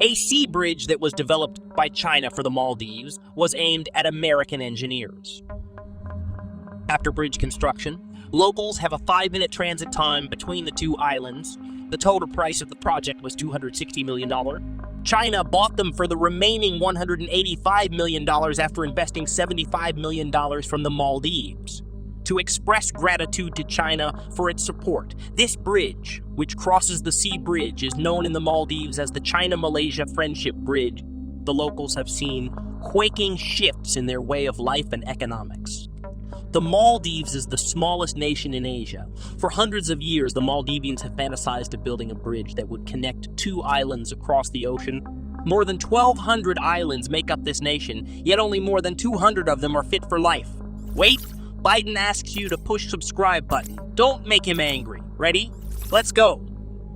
A sea bridge that was developed by China for the Maldives was aimed at American engineers. After bridge construction, locals have a 5-minute transit time between the two islands. The total price of the project was $260 million. China bought them for the remaining $185 million after investing $75 million from the Maldives. To express gratitude to China for its support, this bridge, which crosses the sea bridge, is known in the Maldives as the China Malaysia Friendship Bridge. The locals have seen quaking shifts in their way of life and economics. The Maldives is the smallest nation in Asia. For hundreds of years, the Maldivians have fantasized of building a bridge that would connect two islands across the ocean. More than 1,200 islands make up this nation, yet only more than 200 of them are fit for life. Wait, Biden asks you to push subscribe button. Don't make him angry. Ready? Let's go.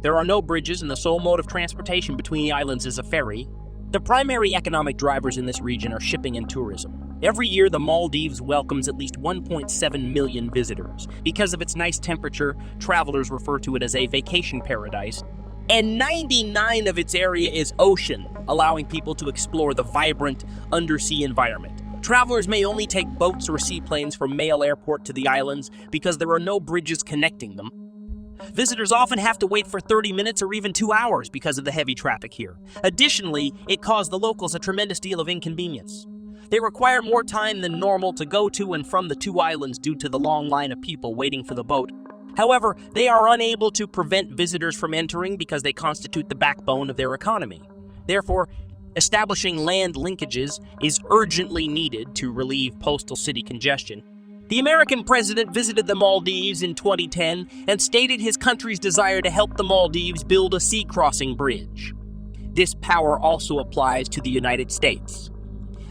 There are no bridges, and the sole mode of transportation between the islands is a ferry. The primary economic drivers in this region are shipping and tourism. Every year, the Maldives welcomes at least 1.7 million visitors. Because of its nice temperature, travelers refer to it as a vacation paradise. And 99% of its area is ocean, allowing people to explore the vibrant undersea environment. Travelers may only take boats or seaplanes from Mail Airport to the islands because there are no bridges connecting them. Visitors often have to wait for 30 minutes or even 2 hours because of the heavy traffic here. Additionally, it caused the locals a tremendous deal of inconvenience. They require more time than normal to go to and from the two islands due to the long line of people waiting for the boat. However, they are unable to prevent visitors from entering because they constitute the backbone of their economy. Therefore, establishing land linkages is urgently needed to relieve coastal city congestion. The American president visited the Maldives in 2010 and stated his country's desire to help the Maldives build a sea crossing bridge. This power also applies to the United States.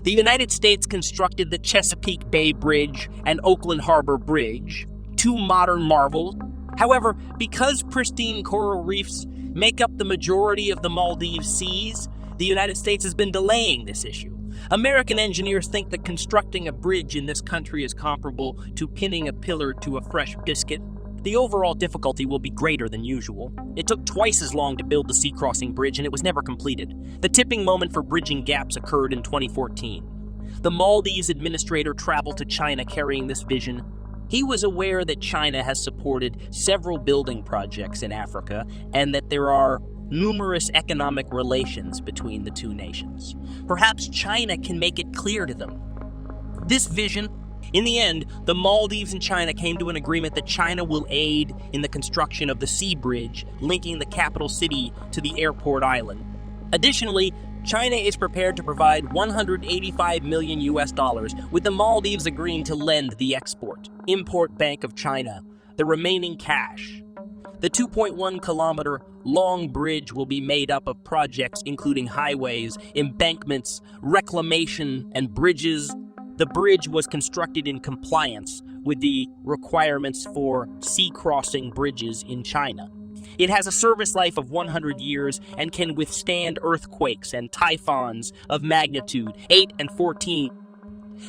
The United States constructed the Chesapeake Bay Bridge and Oakland Harbor Bridge, two modern marvels. However, because pristine coral reefs make up the majority of the Maldives seas, the United States has been delaying this issue. American engineers think that constructing a bridge in this country is comparable to pinning a pillar to a fresh biscuit. The overall difficulty will be greater than usual. It took twice as long to build the sea crossing bridge, and it was never completed. The tipping moment for bridging gaps occurred in 2014. The Maldives administrator traveled to China carrying this vision. He was aware that China has supported several building projects in Africa and that there are numerous economic relations between the two nations. Perhaps China can make it clear to them. This vision, in the end, the Maldives and China came to an agreement that China will aid in the construction of the sea bridge linking the capital city to the airport island. Additionally, China is prepared to provide $185 million with the Maldives agreeing to lend the Export-Import Bank of China the remaining cash. The 2.1-kilometer long bridge will be made up of projects including highways, embankments, reclamation, and bridges. The bridge was constructed in compliance with the requirements for sea crossing bridges in China. It has a service life of 100 years and can withstand earthquakes and typhoons of magnitude 8 and 14.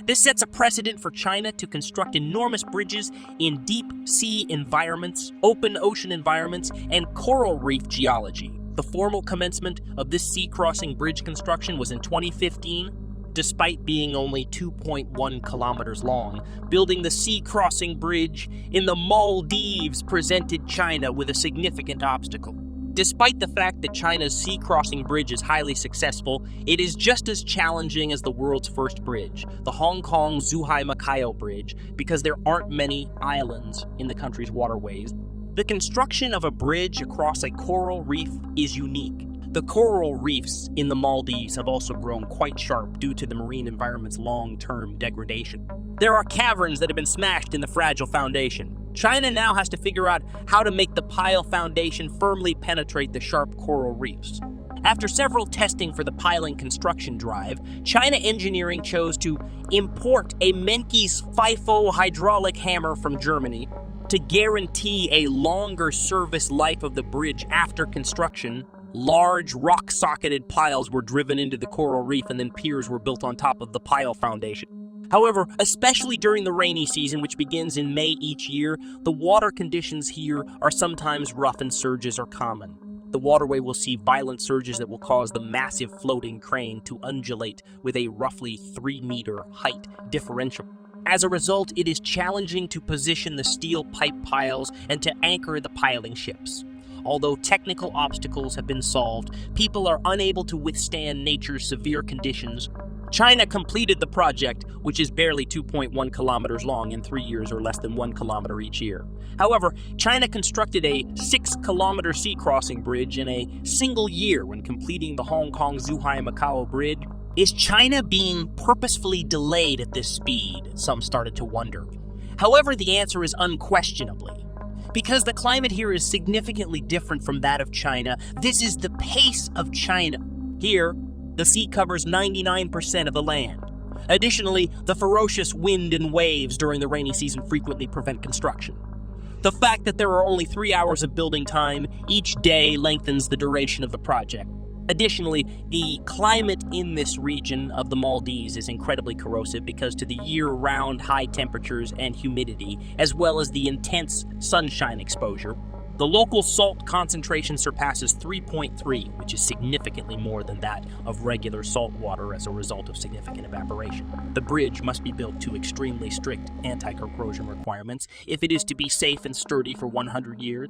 This sets a precedent for China to construct enormous bridges in deep sea environments, open ocean environments, and coral reef geology. The formal commencement of this sea crossing bridge construction was in 2015. Despite being only 2.1 kilometers long, building the sea crossing bridge in the Maldives presented China with a significant obstacle. Despite the fact that China's sea crossing bridge is highly successful, it is just as challenging as the world's first bridge, the Hong Kong-Zhuhai-Macao Bridge, because there aren't many islands in the country's waterways. The construction of a bridge across a coral reef is unique. The coral reefs in the Maldives have also grown quite sharp due to the marine environment's long-term degradation. There are caverns that have been smashed in the fragile foundation. China now has to figure out how to make the pile foundation firmly penetrate the sharp coral reefs. After several testing for the piling construction drive, China Engineering chose to import a Menkes FIFO hydraulic hammer from Germany to guarantee a longer service life of the bridge after construction. Large rock-socketed piles were driven into the coral reef and then piers were built on top of the pile foundation. However, especially during the rainy season, which begins in May each year, the water conditions here are sometimes rough and surges are common. The waterway will see violent surges that will cause the massive floating crane to undulate with a roughly 3-meter height differential. As a result, it is challenging to position the steel pipe piles and to anchor the piling ships. Although technical obstacles have been solved, people are unable to withstand nature's severe conditions. China completed the project, which is barely 2.1 kilometers long in 3 years or less than 1 kilometer each year. However, China constructed a 6-kilometer sea crossing bridge in a single year when completing the Hong Kong-Zhuhai-Macao Bridge. Is China being purposefully delayed at this speed? Some started to wonder. However, the answer is unquestionably. Because the climate here is significantly different from that of China, this is the pace of China. Here, the sea covers 99% of the land. Additionally, the ferocious wind and waves during the rainy season frequently prevent construction. The fact that there are only 3 hours of building time each day lengthens the duration of the project. Additionally, the climate in this region of the Maldives is incredibly corrosive because to the year-round high temperatures and humidity, as well as the intense sunshine exposure, the local salt concentration surpasses 3.3, which is significantly more than that of regular salt water as a result of significant evaporation. The bridge must be built to extremely strict anti-corrosion requirements if it is to be safe and sturdy for 100 years.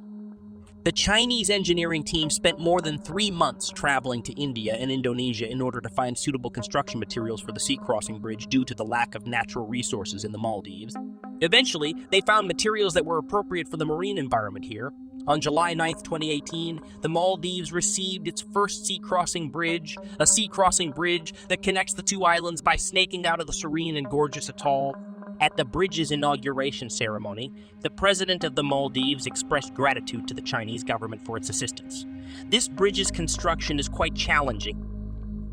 The Chinese engineering team spent more than 3 months traveling to India and Indonesia in order to find suitable construction materials for the sea crossing bridge due to the lack of natural resources in the Maldives. Eventually, they found materials that were appropriate for the marine environment here. On July 9, 2018, the Maldives received its first sea crossing bridge, a sea crossing bridge that connects the two islands by snaking out of the serene and gorgeous atoll. At the bridge's inauguration ceremony, the president of the Maldives expressed gratitude to the Chinese government for its assistance. This bridge's construction is quite challenging.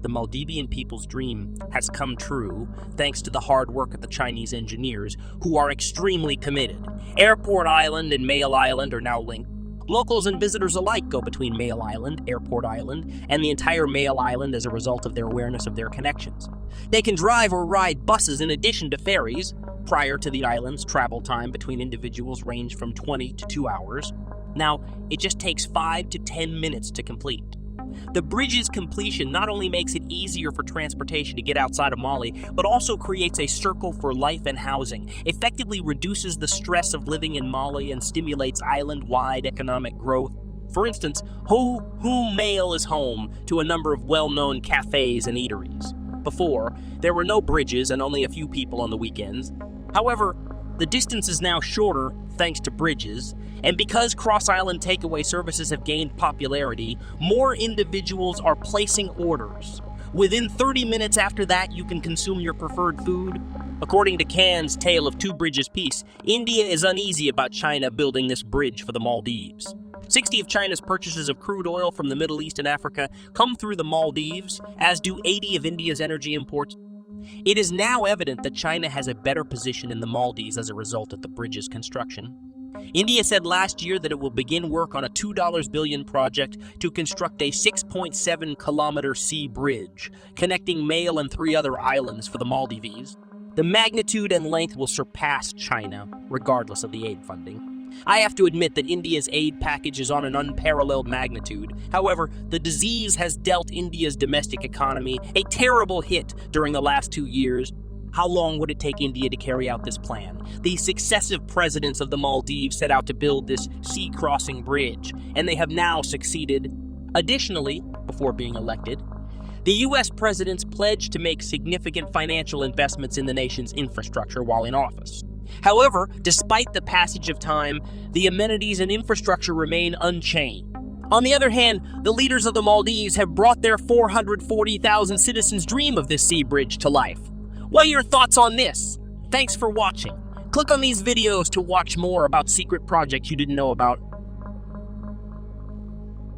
The Maldivian people's dream has come true thanks to the hard work of the Chinese engineers, who are extremely committed. Airport Island and Mail Island are now linked. Locals and visitors alike go between Mail Island, Airport Island, and the entire Mail Island as a result of their awareness of their connections. They can drive or ride buses in addition to ferries. Prior to the islands, travel time between individuals ranged from 20 to 2 hours. Now, it just takes 5 to 10 minutes to complete. The bridge's completion not only makes it easier for transportation to get outside of Mali, but also creates a circle for life and housing, effectively reduces the stress of living in Mali and stimulates island-wide economic growth. For instance, Mail is home to a number of well-known cafes and eateries. Before, there were no bridges and only a few people on the weekends. However, the distance is now shorter thanks to bridges, and because cross-island takeaway services have gained popularity, more individuals are placing orders. Within 30 minutes after that, you can consume your preferred food. According to Cannes' Tale of Two Bridges piece, India is uneasy about China building this bridge for the Maldives. 60 of China's purchases of crude oil from the Middle East and Africa come through the Maldives, as do 80 of India's energy imports. It is now evident that China has a better position in the Maldives as a result of the bridge's construction. India said last year that it will begin work on a $2 billion project to construct a 6.7-kilometer sea bridge, connecting Mail and 3 other islands for the Maldives. The magnitude and length will surpass China, regardless of the aid funding. I have to admit that India's aid package is on an unparalleled magnitude. However, the disease has dealt India's domestic economy a terrible hit during the last 2 years. How long would it take India to carry out this plan? The successive presidents of the Maldives set out to build this sea crossing bridge, and they have now succeeded. Additionally, before being elected, the U.S. presidents pledged to make significant financial investments in the nation's infrastructure while in office. However, despite the passage of time, the amenities and infrastructure remain unchanged. On the other hand, the leaders of the Maldives have brought their 440,000 citizens' dream of this sea bridge to life. What are your thoughts on this? Thanks for watching. Click on these videos to watch more about secret projects you didn't know about.